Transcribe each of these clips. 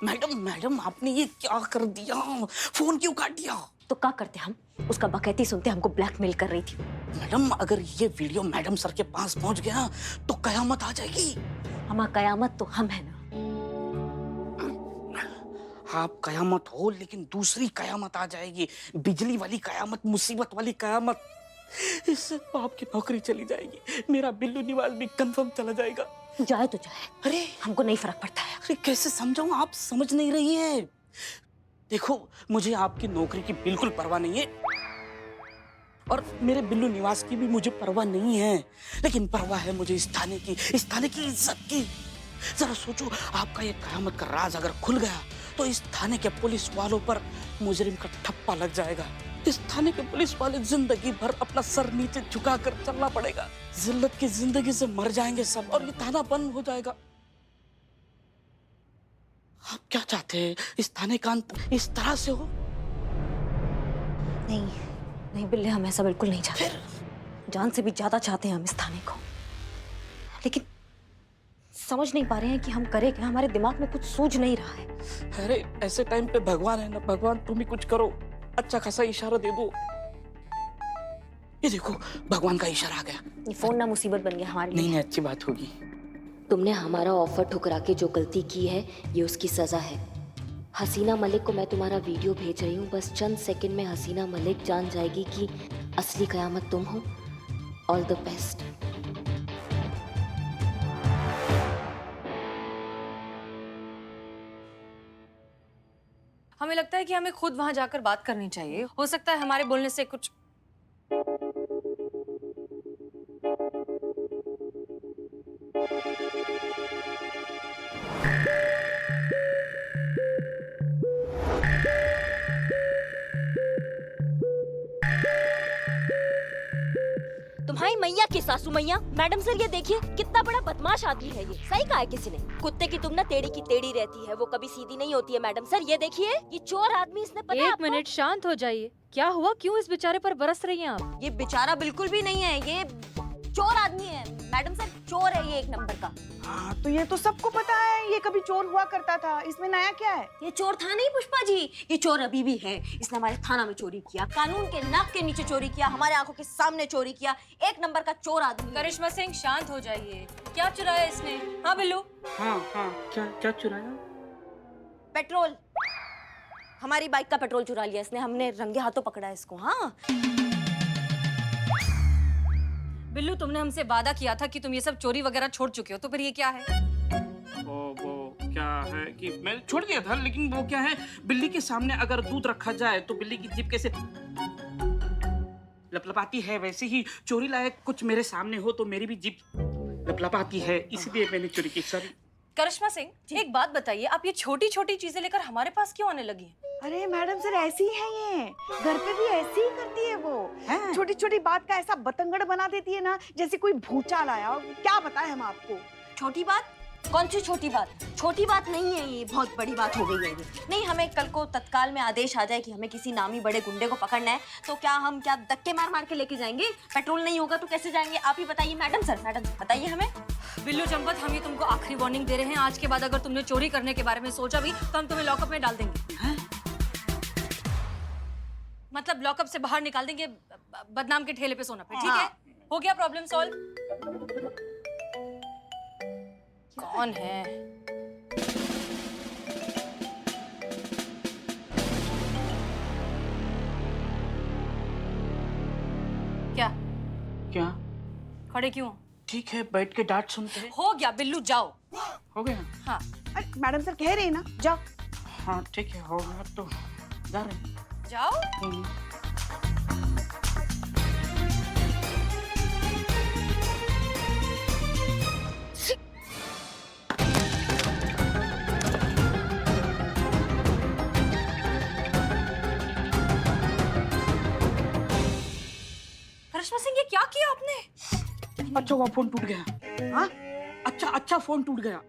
Madam madam आपने ये क्या कर दिया? फोन क्यों काट दिया? तो क्या करते हम? उसका बकैती सुनते हमको ब्लैकमेल कर रही थी। मैडम अगर ये वीडियो मैडम सर के पास पहुंच गया तो कयामत आ जाएगी। हमारा कयामत तो हम है ना। आप कयामत हो लेकिन दूसरी कयामत आ जाएगी, बिजली वाली कयामत, मुसीबत वाली कयामत। इससे तो आपकी नौकरी चली जाएगी, मेरा बिल्लू निवास भी कंफर्म चला जाएगा। जाए तो जाए, अरे हमको नहीं फर्क पड़ता है। अरे कैसे समझाऊं, आप समझ नहीं रही है। देखो मुझे आपकी नौकरी की बिल्कुल परवाह नहीं है और मेरे बिल्लू निवास की भी मुझे परवाह नहीं है, लेकिन परवाह है मुझे इस थाने की इज्जत की। जरा सोचो, आपका ये कयामत का राज अगर खुल गया तो इस थाने के पुलिस वालों पर मुजरिम का ठप्पा लग जाएगा। इस थाने के पुलिस वाले जिंदगी भर अपना सर नीचे झुकाकर चलना पड़ेगा। जिल्लत की जिंदगी से मर जाएंगे सब और ये थाना बंद हो जाएगा। आप क्या चाहते हैं, इस थाने का अंत इस तरह से हो? नहीं नहीं बिल्ले, हम ऐसा बिल्कुल नहीं चाहते। जान से भी ज्यादा चाहते हैं हम इस थाने को, लेकिन समझ नहीं पा रहे हैं कि हम करें क्या। हमारे दिमाग में कुछ सूझ नहीं रहा है। अरे ऐसे टाइम पे भगवान है ना, भगवान तुम ही कुछ करो, अच्छा खासा इशारा दे दो। ये देखो भगवान का इशारा आ गया। ये फोन ना मुसीबत बन गया हमारे लिए। नहीं अच्छी बात होगी। तुमने हमारा ऑफर ठुकरा के जो गलती की है ये उसकी सजा है। हसीना मलिक को मैं तुम्हारा वीडियो भेज रही हूँ, बस चंद सेकंड में हसीना मलिक जान जाएगी कि असली कयामत तुम हो। All the best. हमें लगता है कि हमें खुद वहां जाकर बात करनी चाहिए। हो सकता है हमारे बोलने से कुछ तुम्हारी मैया की सासू मैया। मैडम सर ये देखिए कितना बड़ा बदमाश आदमी है ये। सही कहा है किसी ने, कुत्ते की तुम ना टेढ़ी की टेढ़ी रहती है, वो कभी सीधी नहीं होती है। मैडम सर ये देखिए, ये चोर आदमी, इसने पता है एक आपको? मिनट शांत हो जाइए। क्या हुआ, क्यों इस बेचारे पर बरस रही हैं आप? ये बेचारा बिल्कुल भी नहीं है, ये चोर आदमी है। मैडम सर चोर है ये एक नंबर का। हाँ तो ये तो सबको पता है, ये कभी चोर हुआ करता था, इसमें नया क्या है? ये चोर था नहीं पुष्पा जी, ये चोर अभी भी है। इसने हमारे थाना में चोरी किया, कानून के नाक के नीचे चोरी किया, हमारे आंखों के सामने चोरी किया। एक नंबर का चोर आदमी है। करिश्मा सिंह शांत हो जाइए। क्या चुराया इसने? हाँ बिल्लू? हाँ क्या क्या चुराया? पेट्रोल। हमारी बाइक का पेट्रोल चुरा लिया इसने, हमने रंगे हाथों पकड़ा है इसको। हाँ बिल्लू, तुमने हमसे वादा किया था कि तुम ये सब चोरी वगैरह छोड़ चुके हो, तो फिर ये क्या है? वो क्या है कि मैं छोड़ दिया था, लेकिन वो क्या है, बिल्ली के सामने अगर दूध रखा जाए तो बिल्ली की जीभ कैसे लपलपाती है, वैसे ही चोरी लायक कुछ मेरे सामने हो तो मेरी भी जीभ लपलपाती है, इसलिए मैंने चोरी की। सॉरी। करिश्मा सिंह, एक बात बताइए, आप ये छोटी छोटी चीजें लेकर हमारे पास क्यों आने लगी हैं? अरे मैडम सर ऐसी है ये, घर पे भी ऐसी ही करती है वो। छोटी छोटी बात का ऐसा बतंगड़ बना देती है ना, जैसे कोई भूचाल आया हो। क्या बताएं हम आपको? छोटी बात? कौन सी छोटी बात? छोटी बात नहीं है ये, बहुत बड़ी बात हो गई है ये। नहीं, हमें कल को तत्काल में आदेश आ जाए कि हमें किसी नामी बड़े गुंडे को पकड़ना है, तो क्या हम धक्के मार मार के लेके जाएंगे? पेट्रोल नहीं होगा तो कैसे जाएंगे? आप ही बताइए मैडम सर, मैडम बताइए हमें। बिल्लू चंपत, हम ये तुमको आखिरी वार्निंग दे रहे हैं। आज के बाद अगर तुमने चोरी करने के बारे में सोचा भी तो हम तुम्हें लॉकअप में डाल देंगे। मतलब लॉकअप से बाहर निकाल देंगे, बदनाम के ठेले पे सोना पे। ठीक है, हो गया प्रॉब्लम सॉल्व। कौन है? क्या क्या? खड़े क्यों? ठीक है बैठ के डांट सुनते हैं। हो गया बिल्लू, जाओ। हो गया? हाँ अरे मैडम सर कह रही है ना, जाओ। हाँ ठीक है, हो गया तो जा रहे हैं। जाओ। करिश्मा सिंह, ये क्या किया आपने? अच्छा वो फोन टूट गया। हाँ अच्छा फोन टूट गया।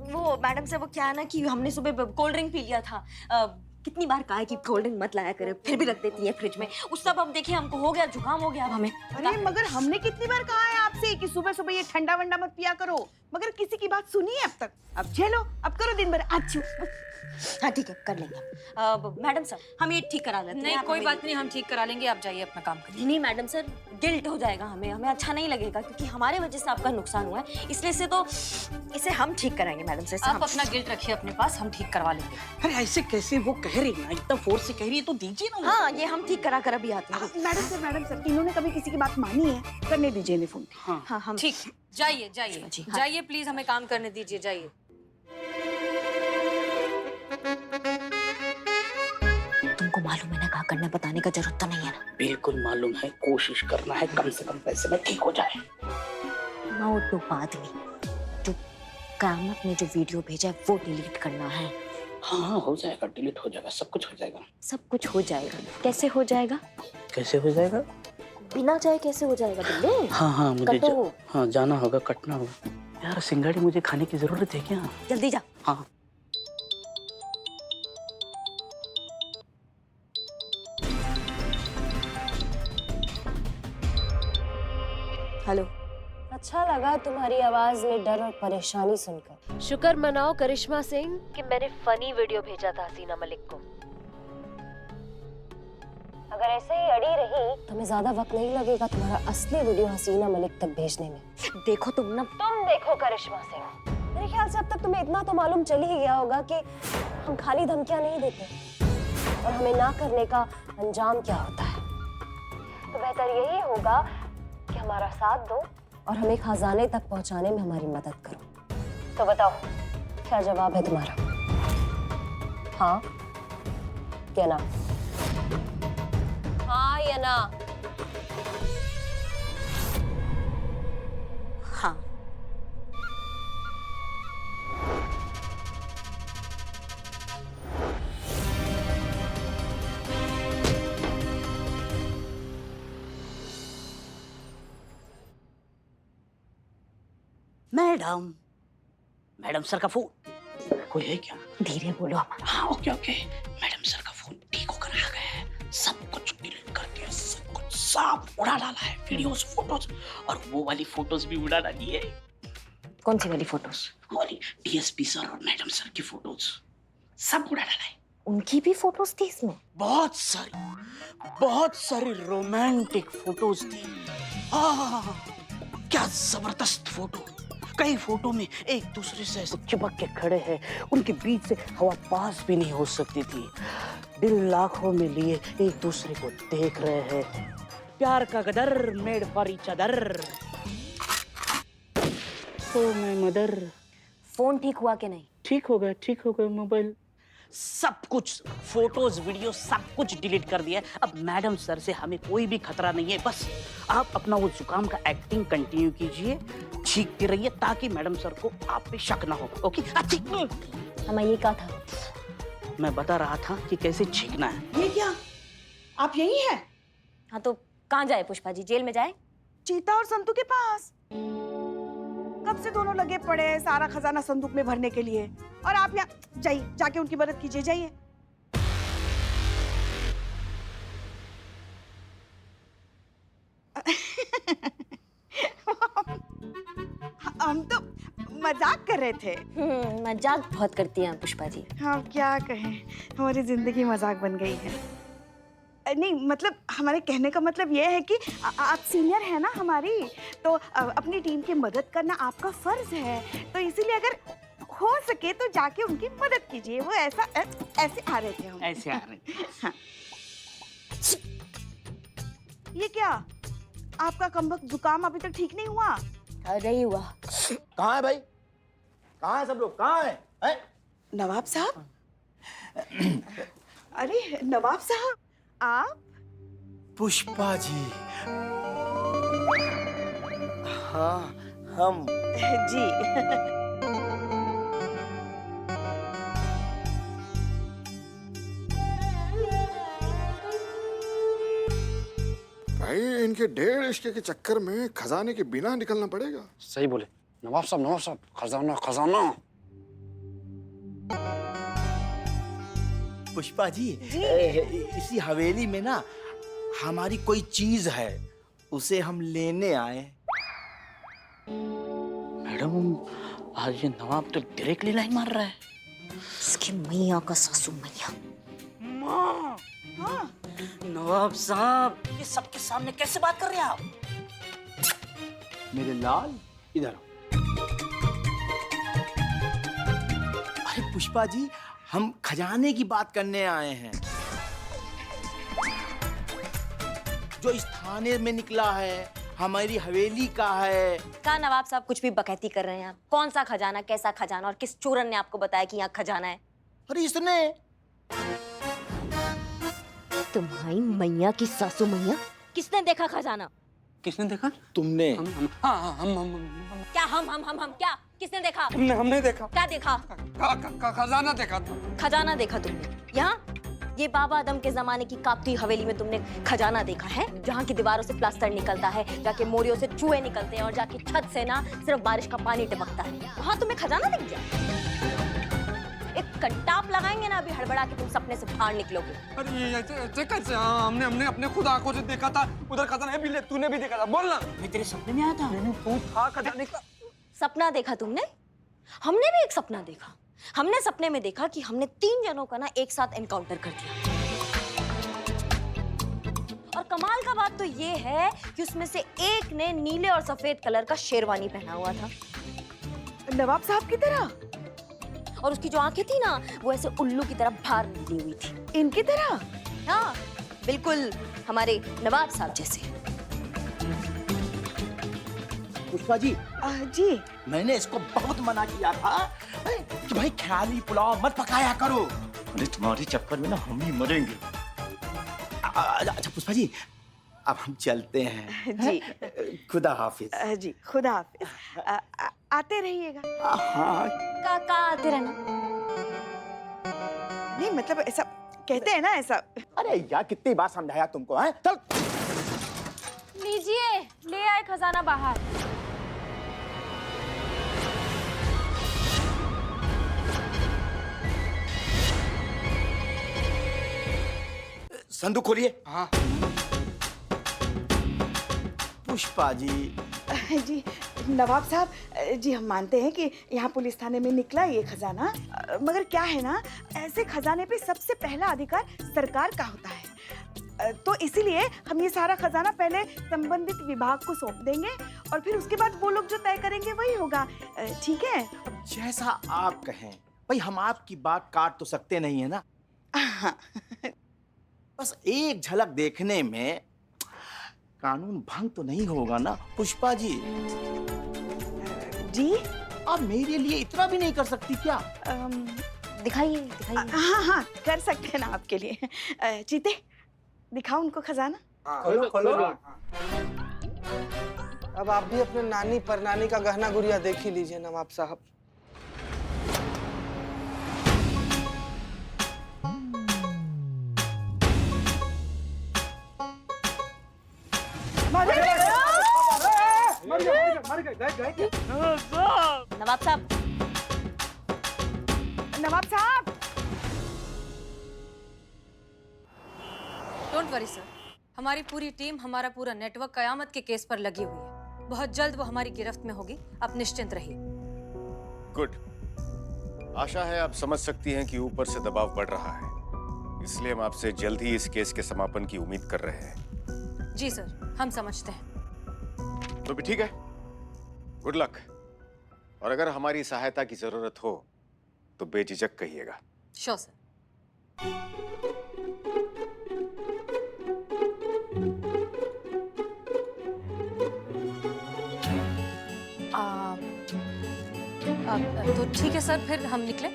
वो मैडम से वो क्या है ना कि हमने सुबह कोल्ड ड्रिंक पी लिया था, कितनी बार कहा है कि कोल्ड ड्रिंक मत लाया करे, फिर भी रख देती है फ्रिज में। उस सब अब देखिए हमको हो गया, जुकाम हो गया अब हमें। अरे मगर हमने कितनी बार कहा है आपसे कि सुबह सुबह ये ठंडा वंडा मत पिया करो, मगर किसी की बात सुनी है अब तक। अब झेलो, अब करो दिन भर अच्छी। हाँ ठीक है, कर लेंगे। मैडम सर, हम ये ठीक करा लेते हैं। नहीं आप कोई हमें- बात नहीं, हम ठीक करा लेंगे, आप जाइए अपना काम करिए। नहीं मैडम सर, गिल्ट हो जाएगा हमें, हमें अच्छा नहीं लगेगा क्योंकि हमारे वजह से आपका नुकसान हुआ है, इसलिए से तो इसे हम ठीक कराएंगे मैडम सर। आप अपना गिल्ट रखिए अपने पास, हम ठीक करवा लेंगे। अरे ऐसे कैसे, वो कह रही ना, इतना फोर्स से कह रही है तो दीजिए ना। हाँ, ये हम ठीक करा कर अभी आते हैं। मैडम सर, इन्होंने कभी किसी की बात मानी है? करने दीजिए इन्हें फोन। हाँ हाँ हम ठीक, जाइए जाइए जी, हाँ। जाइए, प्लीज हमें काम करने दीजिए, जाइए। तुमको मालूम है ना, कहा करना बताने का जरूरत तो नहीं है ना। बिल्कुल मालूम है, कोशिश करना है कम से कम पैसे में ठीक हो जाए। नौ तो बाद में जो कामत ने जो वीडियो भेजा है वो डिलीट करना है। हाँ हो जाएगा, डिलीट हो जाएगा, सब कुछ हो जाएगा। सब कुछ हो जाएगा। कैसे हो जाएगा? कैसे हो जाएगा? बिना चाहे कैसे हो जाएगा बिल्ले? हाँ मुझे कटो। हाँ जाना होगा, कटना होगा। यार सिंगाड़ी मुझे खाने की जरूरत है क्या? जल्दी जा। हाँ हेलो। अच्छा लगा तुम्हारी आवाज में डर और परेशानी सुनकर। शुक्र मनाओ करिश्मा सिंह कि मैंने फनी वीडियो भेजा था हसीना मलिक को। अगर ऐसे ही अड़ी रही तो हमें ज्यादा वक्त नहीं लगेगा तुम्हारा असली वीडियो हसीना मलिक तक भेजने में। देखो तुम ना, तुम देखो करिश्मा सिंह, मेरे ख्याल से अब तक तुम्हें इतना तो मालूम चल ही गया होगा कि हम खाली धमकियां नहीं देते और हमें ना करने का अंजाम क्या होता है। तो बेहतर यही होगा कि हमारा साथ दो और हमें खजाने तक पहुंचाने में हमारी मदद करो। तो बताओ क्या जवाब है तुम्हारा? हाँ या ना? हाँ या ना? हाँ। मैडम, मैडम सर का फोन कोई है क्या? धीरे बोलो आप। हाँ ओके ओके। मैडम सर का फोन ठीक होकर आ गया है, सब कुछ डिलीट कर दिया, सब कुछ साफ उड़ा डाला है, वीडियोस फोटोज, और वो वाली फोटोज भी उड़ा डाली है। कौन सी वाली फोटोज? वाली डीएसपी सर और मैडम सर की फोटोज सब उड़ा डाला है। उनकी भी फोटोज थी इसमें? बहुत सारी रोमांटिक फोटोज थी। हाँ क्या जबरदस्त फोटो। कई फोटो में एक दूसरे से ऐसे चिपक के खड़े हैं, उनके बीच से हवा पास भी नहीं हो सकती थी। दिल लाखों में लिए एक दूसरे को देख रहे हैं। प्यार का गदर made for each other. Oh my mother. Phone ठीक हुआ कि नहीं? ठीक हो गया मोबाइल, सब कुछ फोटोज वीडियो सब कुछ डिलीट कर दिया है। अब मैडम सर से हमें कोई भी खतरा नहीं है। बस आप अपना वो जुकाम का एक्टिंग कंटिन्यू कीजिए, छींकते रहिए ताकि मैडम सर को आप पे शक ना हो। ओके? हमें ये कहा था। मैं बता रहा था कि कैसे छींकना है। ये क्या, आप यही हैं? हाँ तो कहाँ जाए पुष्पा जी, जेल में जाए? चीता और संतू के पास। कब से दोनों लगे पड़े हैं सारा खजाना संदूक में भरने के लिए, और आप यहाँ जाइए, जाके उनकी मदद कीजिए, जाइए। हम तो मजाक कर रहे थे। मजाक बहुत करती हैं पुष्पा जी। हाँ क्या कहें, हमारी जिंदगी मजाक बन गई है। नहीं मतलब हमारे कहने का मतलब ये है कि आप सीनियर हैं ना हमारी, तो अपनी टीम की मदद करना आपका फर्ज है। तो इसीलिए अगर हो सके तो जाके उनकी मदद कीजिए। वो ऐसे आ रहे थे हम। ऐसे आ रहे। हाँ। ये क्या, आपका कमबख्त जुकाम अभी तक ठीक नहीं हुआ? नहीं हुआ। कहाँ है भाई? कहाँ है सब लोग? कहाँ है? हैं? नवाब साहब? अरे नवाब साहब आप? पुष्पा जी। हाँ हम। जी। भाई इनके डेढ़ इश्के के चक्कर में खजाने के बिना निकलना पड़ेगा। सही बोले नवाब साहब, खजाना खजाना। पुष्पा जी, इसी हवेली में ना हमारी कोई चीज है, उसे हम लेने आए। मैडम, आज ये नवाब तो डायरेक्टली लाइन मार रहा है। इसकी मैया का सासू मैया। माँ, हाँ नवाब साहब, ये सबके सामने कैसे बात कर रहे हैं आप? मेरे लाल, इधर आओ। अरे पुष्पा जी, हम खजाने की बात करने आए हैं, जो इस थाने में निकला है, हमारी हवेली का है। कहा नवाब साहब कुछ भी बकैती कर रहे हैं आप? कौन सा खजाना, कैसा खजाना, और किस चोरन ने आपको बताया कि यहाँ खजाना है? अरे इसने। तुम्हारी मैया की सासू मैया, किसने देखा खजाना? किसने देखा? तुमने। हाँ, क्या हम क्या? किसने देखा? हमने देखा। क्या देखा? खजाना देखा था। खजाना देखा तुमने? यहाँ ये बाबा आदम के जमाने की कापती हवेली में तुमने खजाना देखा है, जहाँ की दीवारों से प्लास्टर निकलता है, जाके मोरियों से चूहे निकलते हैं, और जाके छत से ना सिर्फ बारिश का पानी टपकता है, वहाँ तुम्हें खजाना दिख गया? एक कंटाप लगाएंगे ना अभी हड़बड़ा के तुम सपने से बाहर निकलोगे। अरे ये ऐसे कैसे? हाँ, हमने अपने खुद आंखों से देखा था, उधर खजाना भी तूने भी देखा था, बोलना। मैं तेरे सपने में आया था। तू था खजाने का। सपना देखा तुमने? हमने भी एक सपना देखा। हमने सपने में देखा कि हमने 3 जनों का ना एक साथ एनकाउंटर कर दिया, और कमाल का बात तो ये है कि उसमें से एक ने नीले और सफेद कलर का शेरवानी पहना हुआ था, नवाब साहब की तरह, और उसकी जो आंखें थी ना वो ऐसे उल्लू की तरह बाहर निकली हुई थी। इनकी तरह? हाँ, बिल्कुल हमारे नवाब साहब जैसे। पुष्पा जी, जी मैंने इसको बहुत मना किया था कि भाई ख्याली पुलाव मत पकाया करो। अरे तुम्हारे चक्कर में ना हम ही मरेंगे। अच्छा पुष्पा जी, अब हम चलते हैं। जी। खुदा हाफिज। जी खुदा हाफिज। आते रहिएगा। हाँ। का आते रहना? नहीं मतलब ऐसा कहते हैं ना, ऐसा। अरे यार, कितनी बार समझाया तुमको, हैं? चल। लीजिए, ले आए खजाना बाहर। संदूक खोलिए। हाँ। पुष्पा जी। जी नवाब साहब, जी हम मानते हैं कि यहाँ पुलिस थाने में निकला ये खजाना, मगर क्या है ना, ऐसे खजाने पे सबसे पहला अधिकार सरकार का होता है, तो इसीलिए हम ये सारा खजाना पहले संबंधित विभाग को सौंप देंगे, और फिर उसके बाद वो लोग जो तय करेंगे वही होगा। ठीक है? जैसा आप कहें। भाई हम आपकी बात काट तो सकते नहीं है ना। हाँ। बस एक झलक देखने में कानून भंग तो नहीं होगा ना पुष्पा जी? जी आप मेरे लिए इतना भी नहीं कर सकती क्या? दिखाइए दिखाइए। हाँ हाँ कर सकते हैं ना आपके लिए। चीते दिखाओ उनको खजाना। खोलो खोलो। अब आप भी अपने नानी परनानी का गहना गुड़िया देख ही लीजिए नवाब साहब। नवाब साहब, नवाब साहब। डोंट वरी सर, हमारी पूरी टीम, हमारा पूरा नेटवर्क कयामत के केस पर लगी हुई है। बहुत जल्द वो हमारी गिरफ्त में होगी, आप निश्चिंत रहिए। गुड। आशा है आप समझ सकती हैं कि ऊपर से दबाव बढ़ रहा है, इसलिए हम आपसे जल्द ही इस केस के समापन की उम्मीद कर रहे हैं। जी सर, हम समझते हैं। तो भी ठीक है, गुड लक। और अगर हमारी सहायता की जरूरत हो तो बेझिझक कहिएगा। Sure sir. तो ठीक है सर, फिर हम निकले।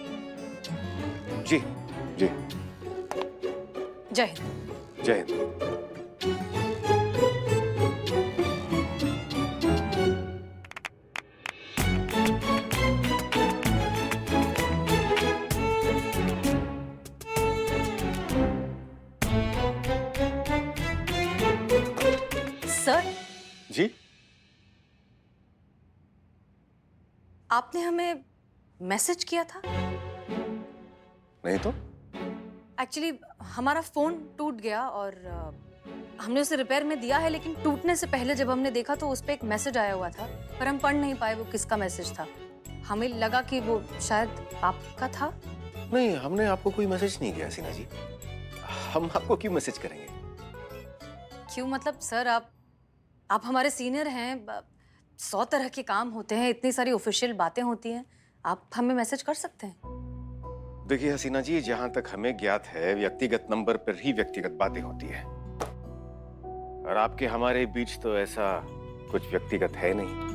जी जी, जय हिंद। जय हिंद। सर, जी, आपने हमें मैसेज किया था? नहीं तो एक्चुअली हमारा फ़ोन टूट गया और हमने उसे रिपेयर में दिया है, लेकिन टूटने से पहले जब हमने देखा तो उस पर एक मैसेज आया हुआ था, पर हम पढ़ नहीं पाए वो किसका मैसेज था। हमें लगा कि वो शायद आपका था। नहीं, हमने आपको कोई मैसेज नहीं किया हसीना जी। हम आपको क्यों मैसेज करेंगे? क्यों मतलब सर, आप हमारे सीनियर हैं, 100 तरह के काम होते हैं, इतनी सारी ऑफिशियल बातें होती हैं, आप हमें मैसेज कर सकते हैं। देखिए हसीना जी, जहां तक हमें ज्ञात है व्यक्तिगत नंबर पर ही व्यक्तिगत बातें होती है, और आपके हमारे बीच तो ऐसा कुछ व्यक्तिगत है नहीं।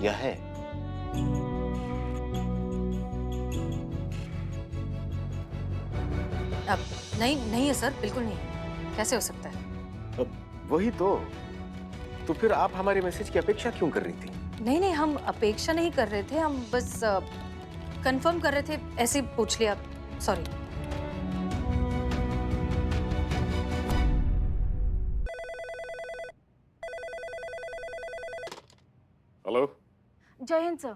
या है? अब नहीं है सर, बिल्कुल नहीं। कैसे हो सकता है? अब वही तो फिर आप हमारे मैसेज की अपेक्षा क्यों कर रही थी? नहीं, हम अपेक्षा नहीं कर रहे थे, हम बस कंफर्म कर रहे थे, ऐसे ही पूछ लिया। सॉरी। हेलो। जय हिंद सर।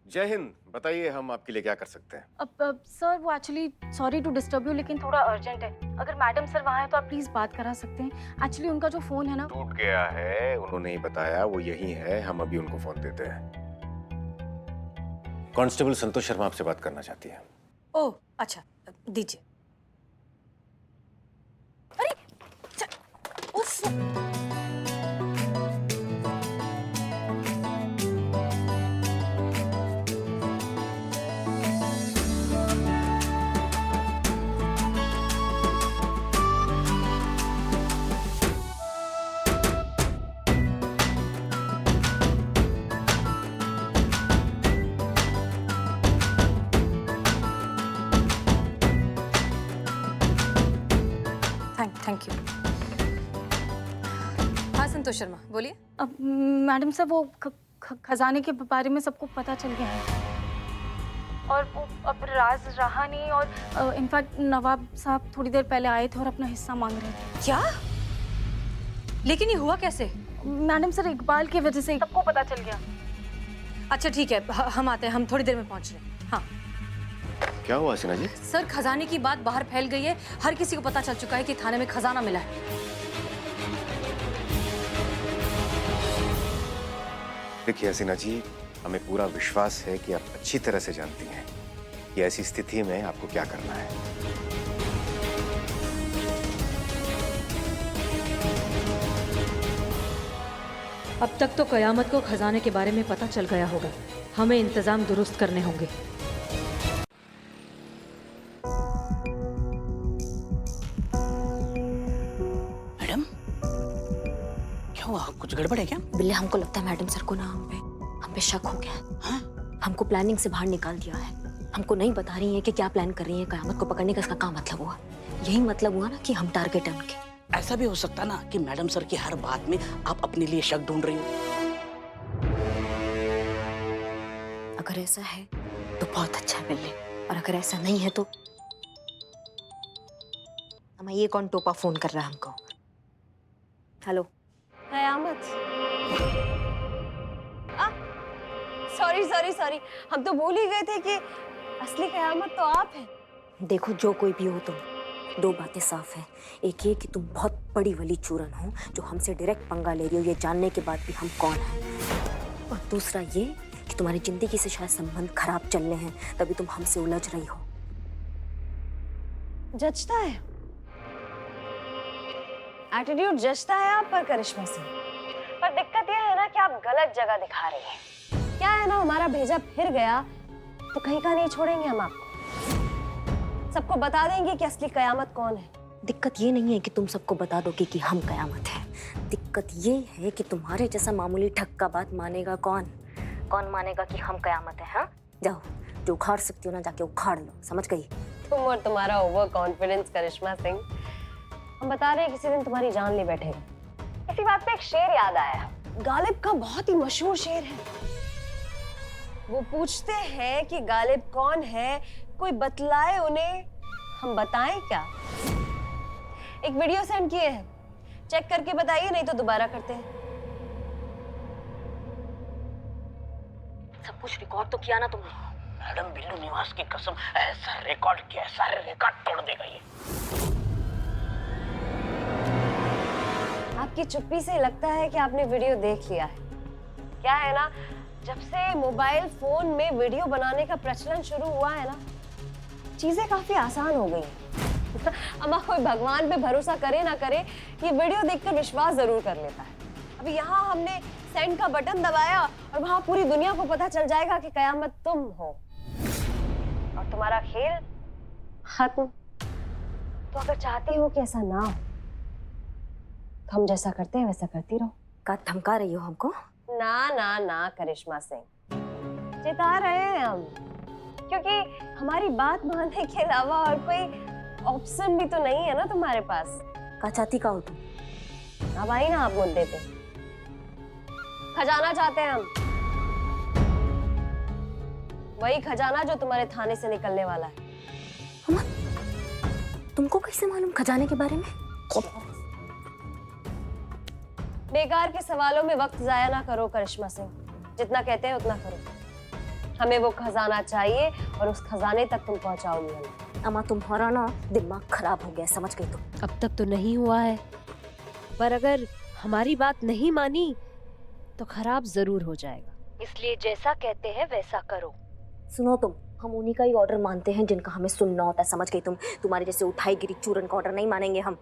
जय हिंद। बताइए हम आपके लिए क्या कर सकते हैं? अब सर, वो actually sorry to disturb you, लेकिन थोड़ा अर्जेंट है। अगर मैडम सर वहाँ है तो आप प्लीज बात करा सकते हैं। एक्चुअली उनका जो फोन है ना, टूट गया है, उन्होंने ही बताया, वो यही है, हम अभी उनको फोन देते हैं। कांस्टेबल संतोष शर्मा आपसे बात करना चाहती है। ओह अच्छा, दीजिए। अरे उफ। Thank you. हाँ संतोष शर्मा, बोलिए। अब मैडम सर, वो खजाने के बारे में सबको पता चल गया है, और वो अब राज रहा नहीं। और इनफैक्ट नवाब साहब थोड़ी देर पहले आए थे और अपना हिस्सा मांग रहे थे। क्या? लेकिन ये हुआ कैसे? मैडम सर, इकबाल की वजह से सबको पता चल गया। अच्छा ठीक है, हम आते हैं, हम थोड़ी देर में पहुंच रहे हैं। हाँ क्या हुआ हसीना जी? सर, खजाने की बात बाहर फैल गई है, हर किसी को पता चल चुका है कि थाने में खजाना मिला है। देखिए हसीना जी, हमें पूरा विश्वास है कि आप अच्छी तरह से जानती हैं कि ऐसी स्थिति में आपको क्या करना है। अब तक तो कयामत को खजाने के बारे में पता चल गया होगा, हमें इंतजाम दुरुस्त करने होंगे। मैडम, क्या हुआ? कुछ गड़बड़ है क्या? बिल्ले, हमको लगता है मैडम सर को ना हम पे शक हो गया है। हाँ? हमको प्लानिंग से बाहर निकाल दिया है। हमको नहीं बता रही है कि क्या प्लान कर रही है। कयामत को पकड़ने का इसका क्या मतलब हुआ? यही मतलब हुआ ना कि हम टारगेट है उनके। ऐसा भी हो सकता ना कि मैडम सर की हर बात में आप अपने लिए शक ढूंढ रही हो। अगर ऐसा है तो बहुत अच्छा है बिल्ले, और अगर ऐसा नहीं है तो हमें ये कौन टोपा फोन कर रहा है हमको? हेलो कयामत। सॉरी, हम तो भूल ही गए थे कि असली कयामत तो आप हैं। देखो, जो कोई भी हो तुम, दो बातें साफ है। एक ये कि तुम बहुत बड़ी वली चूरन हो जो हमसे डायरेक्ट पंगा ले रही हो, ये जानने के बाद भी हम कौन हैं। और दूसरा ये कि तुम्हारी जिंदगी से शायद संबंध खराब चल रहे हैं, तभी तुम हमसे उलझ रही हो। जचता है, एटीट्यूड जचता है आप पर करिश्मा सिंह। पर दिक्कत यह है ना कि आप गलत जगह दिखा रही हैं। क्या है ना, हमारा भेजा फिर गया तो कहीं का नहीं छोड़ेंगे हम आपको। सबको बता देंगे कि असली कयामत कौन है। दिक्कत ये नहीं है कि तुम सबको बता दोगे कि हम कयामत है। दिक्कत ये है कि तुम्हारे जैसा मामूली ठग का बात मानेगा कौन? कौन मानेगा कि हम कयामत है? हाँ, जाओ, जो उखाड़ सकती हो ना जाके उखाड़ लो, समझ गई? तुम और तुम्हारा ओवर कॉन्फिडेंस करिश्मा सिंह। हम बता रहे हैं किसी दिन तुम्हारी जान ले बैठेगा। इसी बात पे एक शेर याद आया, गालिब का बहुत ही मशहूर शेर है। वो पूछते हैं कि गालिब कौन है, कोई बतलाए उन्हें, हम बताएं क्या? एक वीडियो सेंड किए हैं, चेक करके बताइए, नहीं तो दोबारा करते हैं। सब कुछ रिकॉर्ड तो किया ना तुमने? मैडम बिल्लू निवास की कसम, ऐसा रिकॉर्ड किया, सारे रिकॉर्ड तोड़ देगा ये। आपकी चुप्पी से लगता है कि आपने वीडियो देख लिया है। क्या है ना, जब से मोबाइल फोन में वीडियो बनाने का प्रचलन शुरू हुआ है ना, चीजें काफी आसान हो गई हैं। अम्मा, कोई भगवान पे भरोसा करे ना करे, ये वीडियो देखकर विश्वास जरूर कर लेता है। अभी यहाँ हमने सेंड का बटन दबाया और वहां पूरी दुनिया को पता चल जाएगा कि कयामत तुम हो और तुम्हारा खेल खत्म। तो अगर चाहती हो कि ऐसा ना हो, तो हम जैसा करते हैं वैसा करती रहो। का धमका रही हो हमको? ना ना ना करिश्मा सिंह, चिता रहे हैं हम, क्योंकि हमारी बात मानने के अलावा और कोई ऑप्शन भी तो नहीं है ना तुम्हारे पास। का चाहती का हो तुम? अब आई ना आप मुद्दे पे। खजाना चाहते हैं हम, वही खजाना जो तुम्हारे थाने से निकलने वाला है। अम्मा, तुमको कैसे मालूम खजाने के बारे में? बेकार के सवालों में वक्त जाया ना करो करिश्मा सिंह, जितना कहते हैं उतना करो। हमें वो खजाना चाहिए और उस खजाने तक तुम पहुंचाओगी हमें। अम्मा, तुम्हारा ना दिमाग खराब हो गया, समझ गई तुम? अब तक तो नहीं हुआ है, पर अगर हमारी बात नहीं मानी तो खराब जरूर हो जाएगा। इसलिए जैसा कहते हैं वैसा करो। सुनो तुम, हम उन्हीं का ही ऑर्डर मानते हैं जिनका हमें सुनना होता है, समझ गई तुम? तुम्हारे जैसे उठाई गिरी चूरन का ऑर्डर नहीं मानेंगे हम।